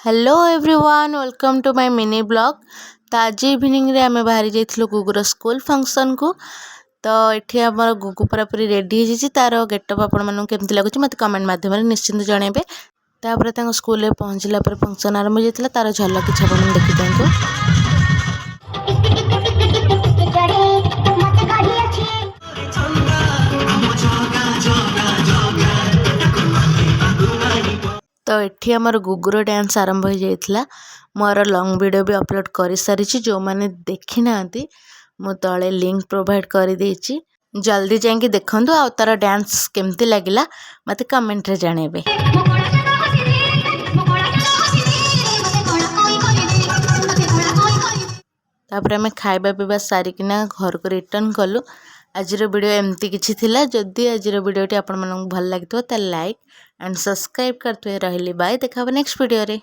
Hello everyone welcome to my mini blog. तो आज evening रे आम बाहरी जाइए गुगुर स्कूल फंक्शन को। तो ये आम गुगु पूरापूरी रेडी हो तार गेटअप आपण केमती लगुच मत कमेंट मध्यम निश्चिंत जनइबे। तापर स्कूल पहुँचला फंक्शन आरंभ हो तार झलक किसी आप देखी दिखाँ। तो ये आमर गुगुर डांस आरंभ हो जाता। मोर लॉन्ग वीडियो भी अपलोड कर सारी जो मैंने देखी ना मु तले लिंक प्रोवाइड कर देछि। जल्दी जाइए देखूँ आ तार डांस केमती लगिला मत कमेंट रे जानइबे। तापर आम खाइबा पीवा सारिकिना घर को रिटर्न कलु। आज वीडियो एमती किछि थिला। जदि आज वीडियोटी आपण मानक भल लगितो त लाइक एंड सब्सक्राइब करते रहिली। बाय देखा नेक्स्ट वीडियो रे।